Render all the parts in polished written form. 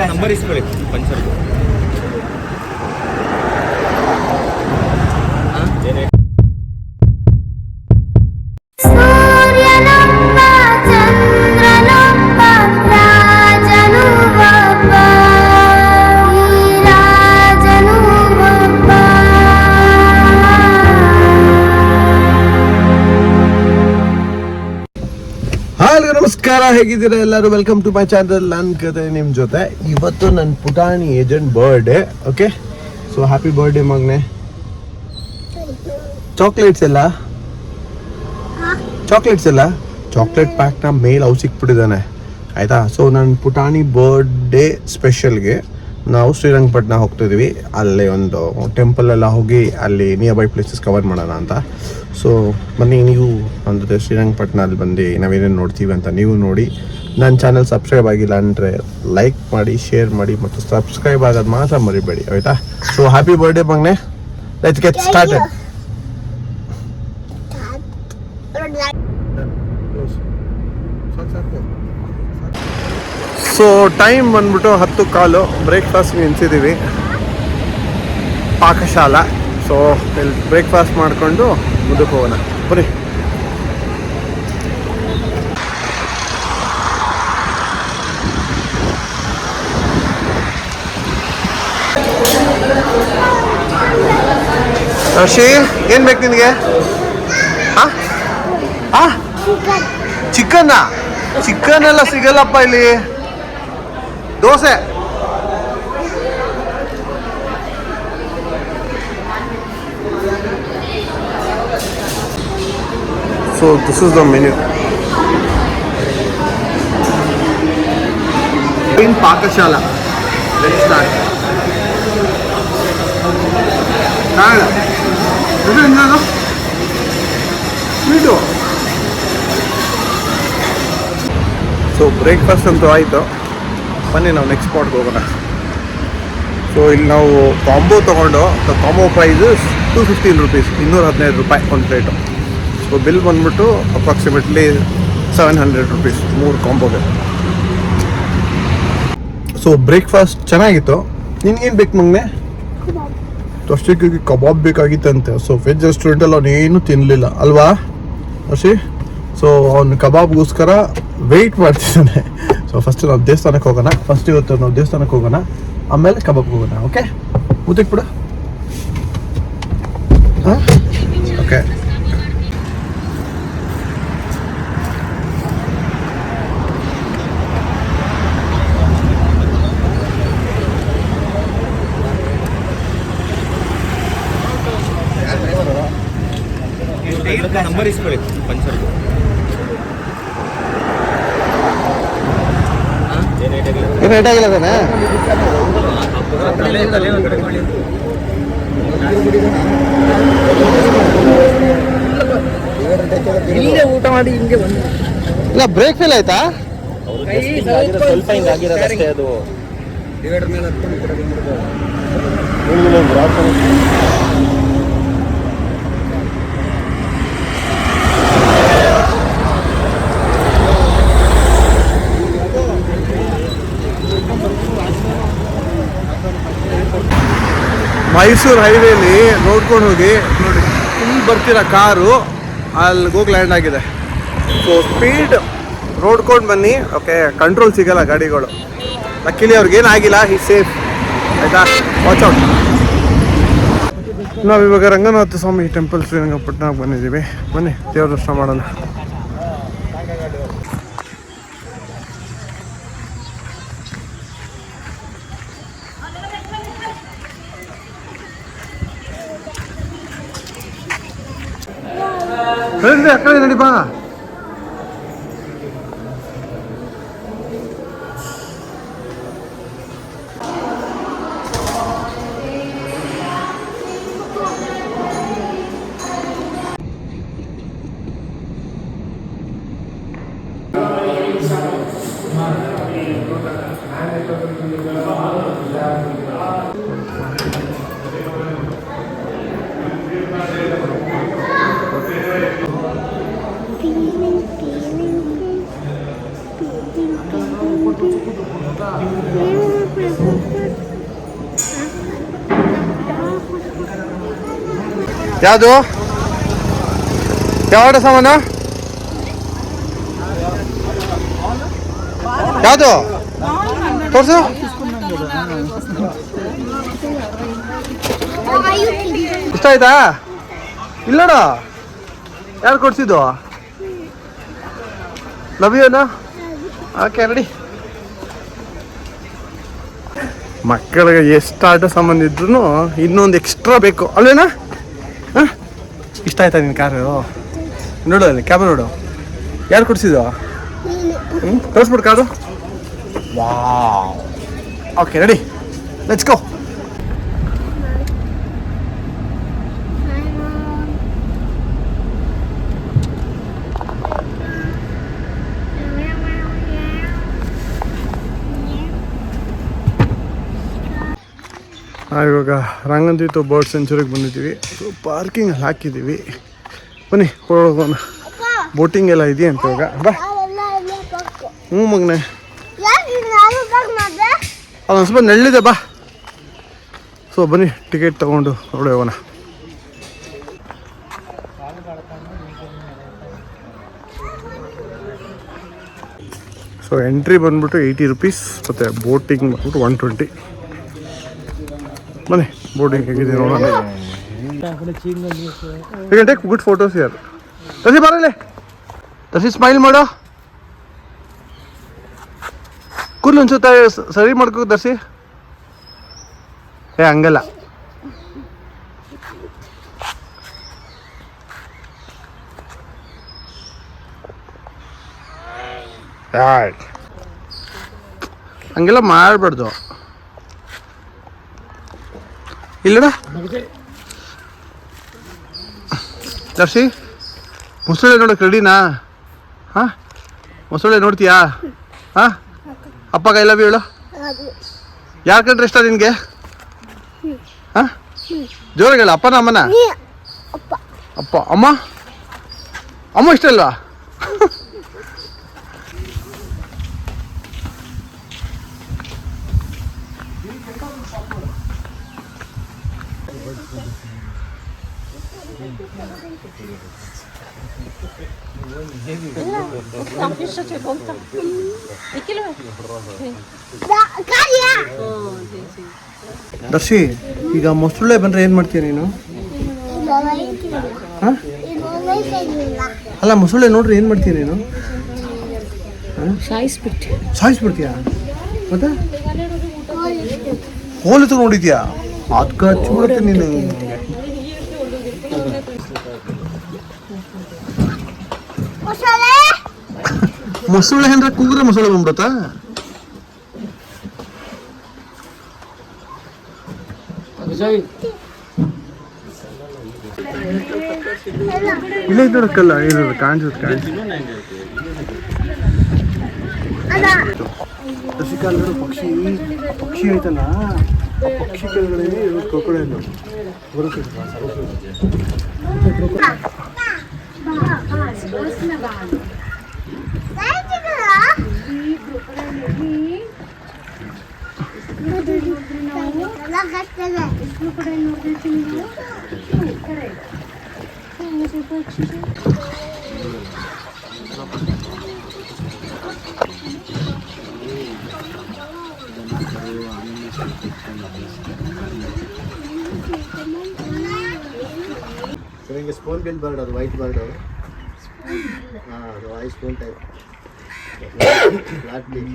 Number ಇಸ್ಕೊಳ್ಳಿ puncture. ನಮಸ್ಕಾರ, ಹೇಗಿದ್ದೀರಾ ಎಲ್ಲರೂ? Welcome to my channel. ನನ್ನ ಕತೆ ನಿಮ್ಮ ಜೊತೆ. ಇವತ್ತು ನನ್ನ ಪುಟಾಣಿ agent birthday. Okay, so happy birthday ಮಗನೆ. ಚಾಕ್ಲೇಟ್ಸ್ ಎಲ್ಲ ಚಾಕ್ಲೇಟ್ ಪ್ಯಾಕ್ನ ಮೇಲೆ ಅವು ಸಿಕ್ಬಿಟ್ಟಿದ್ದಾನೆ, ಆಯಿತಾ? ಸೊ ನನ್ನ ಪುಟಾಣಿ ಬರ್ಡೇ ಸ್ಪೆಷಲ್ಗೆ ನಾವು ಶ್ರೀರಂಗಪಟ್ಟಣ ಹೋಗ್ತಿದ್ವಿ. ಅಲ್ಲಿ ಒಂದು ಟೆಂಪಲ್ ಎಲ್ಲ ಹೋಗಿ ಅಲ್ಲಿ ನಿಯರ್ ಬೈ ಪ್ಲೇಸಸ್ ಕವರ್ ಮಾಡೋಣ ಅಂತ. ಸೊ ಬನ್ನಿ, ನೀವು ಅಂದರೆ ಶ್ರೀರಂಗಪಟ್ಟಣದಲ್ಲಿ ಬಂದು ನಾವೇನೇನು ನೋಡ್ತೀವಿ ಅಂತ ನೀವು ನೋಡಿ. ನನ್ನ ಚಾನಲ್ ಸಬ್ಸ್ಕ್ರೈಬ್ ಆಗಿಲ್ಲ ಅಂದರೆ ಲೈಕ್ ಮಾಡಿ, ಶೇರ್ ಮಾಡಿ ಮತ್ತು ಸಬ್ಸ್ಕ್ರೈಬ್ ಆಗೋದು ಮಾತ್ರ ಮರಿಬೇಡಿ, ಆಯಿತಾ? ಸೊ ಹ್ಯಾಪಿ ಬರ್ಡೇ ಮಗನೆ. Let's get started. So time ಬಂದ್ಬಿಟ್ಟು 10:15. ಬ್ರೇಕ್ಫಾಸ್ಟ್ಗೆ ನಿಲ್ಸಿದ್ದೀವಿ ಪಾಕಶಾಲಾ. ಸೊ ಇಲ್ಲಿ ಬ್ರೇಕ್ಫಾಸ್ಟ್ ಮಾಡಿಕೊಂಡು ಮುಂದಕ್ಕೆ ಹೋಗೋಣ ಬನ್ನಿ. ರಶಿ, ಏನು ಬೇಕು ನಿನಗೆ? ಚಿಕನ್ನಾ? ಚಿಕನ್ ಎಲ್ಲ ಸಿಗಲ್ಲಪ್ಪ ಇಲ್ಲಿ. Dosa. So this is the menu. In Pakashala. Let's start. Nada. This is no. Video. So breakfast ಅಂತೂ ಆಯಿತು. ಬನ್ನಿ ನಾವು ನೆಕ್ಸ್ಟ್ ಸ್ಪಾಟ್ಗೆ ಹೋಗೋಣ. ಸೊ ಇಲ್ಲಿ ನಾವು ಕಾಂಬೋ ತೊಗೊಂಡು ಕಾಂಬೋ ಪ್ರೈಸ್ $215 $215 ಒಂದು ಪ್ಲೇಟು. ಸೊ ಬಿಲ್ ಬಂದ್ಬಿಟ್ಟು ಅಪ್ರಾಕ್ಸಿಮೇಟ್ಲಿ $700 3 ಕಾಂಬೋಗೆ. ಸೊ ಬ್ರೇಕ್ಫಾಸ್ಟ್ ಚೆನ್ನಾಗಿತ್ತು. ನಿನ್ಗೇನು ಬೇಕು ಮಗನೆ? ಅಷ್ಟಕ್ಕೆ ಕಬಾಬ್ ಬೇಕಾಗಿತ್ತಂತೆ. ಸೊ ವೆಜ್ ರೆಸ್ಟೋರೆಂಟಲ್ಲಿ ಅವನು ಏನೂ ತಿನ್ನಲಿಲ್ಲ ಅಲ್ವಾ ಅಶಿ? ಸೊ ಅವನು ಕಬಾಬ್ಗೋಸ್ಕರ ವೆಯ್ಟ್ ಮಾಡ್ತಿದ್ದಾನೆ. ಸೊ ಫಸ್ಟ್ ನಾವು ದೇವಸ್ಥಾನಕ್ಕೆ ಹೋಗೋಣ. ಫಸ್ಟ್ ಇವತ್ತು ನಾವು ದೇವಸ್ಥಾನಕ್ಕೆ ಹೋಗೋಣ, ಆಮೇಲೆ ಕಬಾಬ್ಗೆ ಹೋಗೋಣ. ಓಕೆ, ಊಟಕ್ಕೆ ಬಿಡು. ಹಾಂ, ಓಕೆ. ನಂಬರ್ ಇಸ್ಕೊಳ್ಳಿ ಪಂಚರ್. ರೇಟ್ ಆಗಿಲ್ಲ ತಾನೆ? ಇಲ್ಲೇ ಊಟ ಮಾಡಿ ಹಿಂಗೆ ಬಂದು ಇಲ್ಲ, ಬ್ರೇಕ್ ಫೇಲ್ ಆಯ್ತಾ? ಸ್ವಲ್ಪ ಹಿಂಗಾಗಿರೋದಷ್ಟೇ. ಅದು ಡಿವೈಡರ್ ಮೇಲೆ ಮೈಸೂರು ಹೈವೇಲಿ ನೋಡ್ಕೊಂಡು ಹೋಗಿ ನೋಡಿ, ಇಲ್ಲಿ ಬರ್ತಿರೋ ಕಾರು ಅಲ್ಲಿಗೆ ಹೋಗಿ ಲ್ಯಾಂಡ್ ಆಗಿದೆ. ಸೊ ಸ್ಪೀಡ್ ನೋಡ್ಕೊಂಡು ಬನ್ನಿ, ಓಕೆ? ಕಂಟ್ರೋಲ್ ಸಿಗಲ್ಲ ಗಾಡಿಗಳು. ಲಕ್ಕಿಲಿ ಅವ್ರಿಗೇನು ಆಗಿಲ್ಲ, ಹಿ ಸೇಫ್, ಆಯಿತಾ? Watch out. ನಾವಿವಾಗ ರಂಗನಾಥ ಸ್ವಾಮಿ ಟೆಂಪಲ್ ಶ್ರೀರಂಗಪಟ್ಟಣಕ್ಕೆ ಬಂದಿದ್ದೀವಿ. ಬನ್ನಿ ದೇವ್ರ ದರ್ಶನ ಮಾಡೋಣ. ಆ ಕಡೆ ನಡಿ ಬಾ. ಯಾವುದು ಯಾವ ಸಾಮಾನು ಯಾವುದು ತೋರ್ಸು. ಇಷ್ಟ ಆಯ್ತಾ? ಇಲ್ಲಡ ಯಾರು ಕೊಡ್ಸಿದ್ದು? ಲವ್ ಯುನಾ? Okay ready. ಮಕ್ಕಳಿಗೆ ಎಷ್ಟು ಆಟ ಸಾಮಾನು ಇದ್ರೂ ಇನ್ನೊಂದು ಎಕ್ಸ್ಟ್ರಾ ಬೇಕು ಅಲ್ವೇನಾ? ಹಾಂ, ಇಷ್ಟ ಆಯ್ತಾ ನಿನ್ನ ಕಾರು? ನೋಡು ಅಲ್ಲಿ ಕ್ಯಾಮ್ರಾ ನೋಡು. ಯಾರು ಕೊಡಿಸಿದ್ದು? ಕಳಿಸ್ಬಿಡು car. Wow. Okay ready, let's go. ಇವಾಗ ರಂಗಂತಿತ್ತು ಬರ್ಡ್ ಸೆಂಚುರಿಗೆ ಬಂದಿದ್ದೀವಿ. ಸೊ ಪಾರ್ಕಿಂಗಲ್ಲಿ ಹಾಕಿದ್ದೀವಿ. ಬನ್ನಿ ಹೋಗೋಣ. ಬೋಟಿಂಗ್ ಎಲ್ಲ ಇದೆಯಂತ ಇವಾಗ. ಬಾ. ಹ್ಞೂ ಮಗನೆ, ಅದೊಂದು ಸ್ವಲ್ಪ ನೆಳ್ಳಿದೆ ಬಾ. ಸೊ ಬನ್ನಿ ಟಿಕೆಟ್ ತೊಗೊಂಡು ಹೊರಡೆ ಹೋಗೋಣ. ಸೊ ಎಂಟ್ರಿ ಬಂದ್ಬಿಟ್ಟು 80 rupees ಮತ್ತು ಬೋಟಿಂಗ್ ಬಂದ್ಬಿಟ್ಟು 120. ಬನ್ನಿ ಬೋಟಿಂಗ್ ಹೇಗಿದೆ ನೋಡೋಣ. You can take good photos here. Darshi ಬರಲೇ, ದರ್ಶಿ ಸ್ಮೈಲ್ ಮಾಡೋ. ಕೂದಲು ಅನ್ಸುತ್ತೆ ಸರಿ ಮಾಡ್ಕೋ ದರ್ಶಿ. ಹಂಗಲ್ಲ. ಹಂಗೆಲ್ಲ ಮಾಡಬಾರ್ದು. ಇಲ್ಲಡ ದರ್ಶಿ, ಮೊಸಳೆ ನೋಡಕ್ಕೆ ರೆಡಿನಾ? ಹಾಂ, ಮೊಸಳೆ ನೋಡ್ತೀಯಾ? ಹಾಂ, ಅಪ್ಪ ಐ ಲವ್ ಯು ಹೇಳು. ಯಾರ ಕಂಡ್ರೆ ಇಷ್ಟ ನಿನಗೆ? ಹಾಂ, ಜೋರಾಗಿ ಹೇಳು. ಅಪ್ಪನ ಅಮ್ಮನ? ಅಪ್ಪ. ಅಮ್ಮ? ಅಮ್ಮ ಇಷ್ಟ ಅಲ್ವಾ? ದರ್ಶಿ, ಈಗ ಮೊಸಳೆ ಬಂದ್ರೆ ಏನ್ ಮಾಡ್ತೀಯ ನೀನು? ಅಲ್ಲ, ಮೊಸಳೆ ನೋಡ್ರಿ ಏನ್ ಮಾಡ್ತೀಯ ನೀನು? ಸಾಯಿಸ್ಬಿಡ್ತೀಯ? ಮತ್ತೆ ಕೋಲು ತಗೊಂಡಿದ್ಯಾ? ಅದಕ್ಕೆ ಹಚ್ಚಿಬಿಡುತ್ತೆ ನೀನು. ಮೊಸಳೆ ಅಂದ್ರೆ ಕೂಗ್ರೆ ಮೊಸಳೆ ಬಂದ್ಬಿಡುತ್ತಾ? ಇಲ್ಲ ನೋಡಕ್ಕಲ್ಲ, ಇದು ಕಾಣಿಸುತ್ತೆ. ಶಶಿಕಾಲ್ ಪಕ್ಷಿ ಐತಲ್ಲ, ಆ ಪಕ್ಷಿ ಕೆಳಗಡೆ ಕ್ರೊಕೊಡೈಲ್ ಬರುತ್ತೆ. ಹಿಂಗೆ ಸ್ಪೂನ್ ಬಿಲ್ ಬರ್ಡ್, ಅದು ವೈಟ್ ಬರ್ಡ್. ಹಾಂ, ಅದು I spoon type flat bill.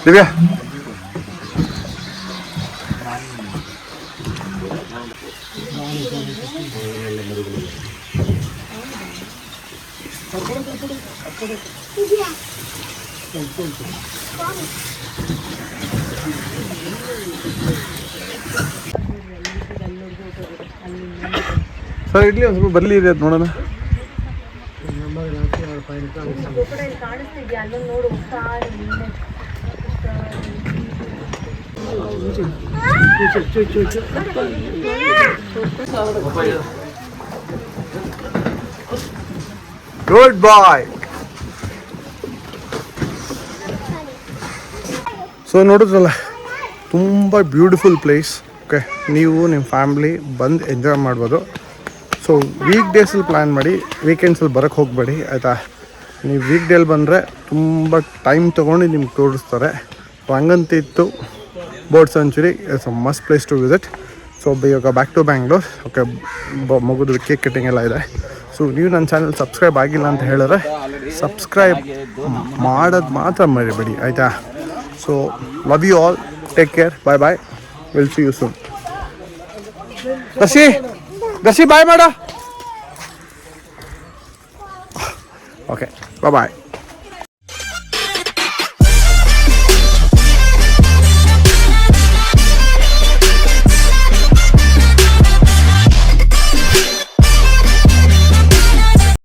Divya, sir idli ಒಂದು ಸ್ವಲ್ಪ ಬರಲಿ ಇದೆ ಅದು ನೋಡೋಣ. ಗುಡ್ ಬಾಯ್. ಸೊ ನೋಡಿದ್ರಲ್ಲ, ತುಂಬ ಬ್ಯೂಟಿಫುಲ್ ಪ್ಲೇಸ್. ಓಕೆ, ನೀವು ನಿಮ್ಮ ಫ್ಯಾಮ್ಲಿ ಬಂದು ಎಂಜಾಯ್ ಮಾಡ್ಬೋದು. ಸೊ ವೀಕ್ ಡೇಸಲ್ಲಿ ಪ್ಲ್ಯಾನ್ ಮಾಡಿ, ವೀಕೆಂಡ್ಸಲ್ಲಿ ಬರೋಕ್ಕೆ ಹೋಗಬೇಡಿ ಆಯಿತಾ. ನೀವು ವೀಕ್ ಡೇಲಿ ಬಂದರೆ ತುಂಬ ಟೈಮ್ ತೊಗೊಂಡು ನಿಮ್ಗೆ ತೋರಿಸ್ತಾರೆ. ಹಂಗಂತಿತ್ತು boat sanctuary it's a must place to visit. So ಇವಾಗ ಬ್ಯಾಕ್ ಟು ಬ್ಯಾಂಗ್ಳೂರ್. ಓಕೆ, ಮಗುದು ಕೇಕ್ ಕಟ್ಟಿಂಗ್ ಎಲ್ಲ ಇದೆ. ಸೊ ನೀವು ನನ್ನ ಚಾನಲ್ ಸಬ್ಸ್ಕ್ರೈಬ್ ಆಗಿಲ್ಲ ಅಂತ ಹೇಳಿದ್ರೆ ಸಬ್ಸ್ಕ್ರೈಬ್ ಮಾಡೋದು ಮಾತ್ರ ಮರಿಬೇಡಿ ಆಯಿತಾ. So love you all, take care, bye bye, will see you soon. Darshi bye ಮಾಡ. ಓಕೆ, ಬಾಯ್ ಬಾಯ್.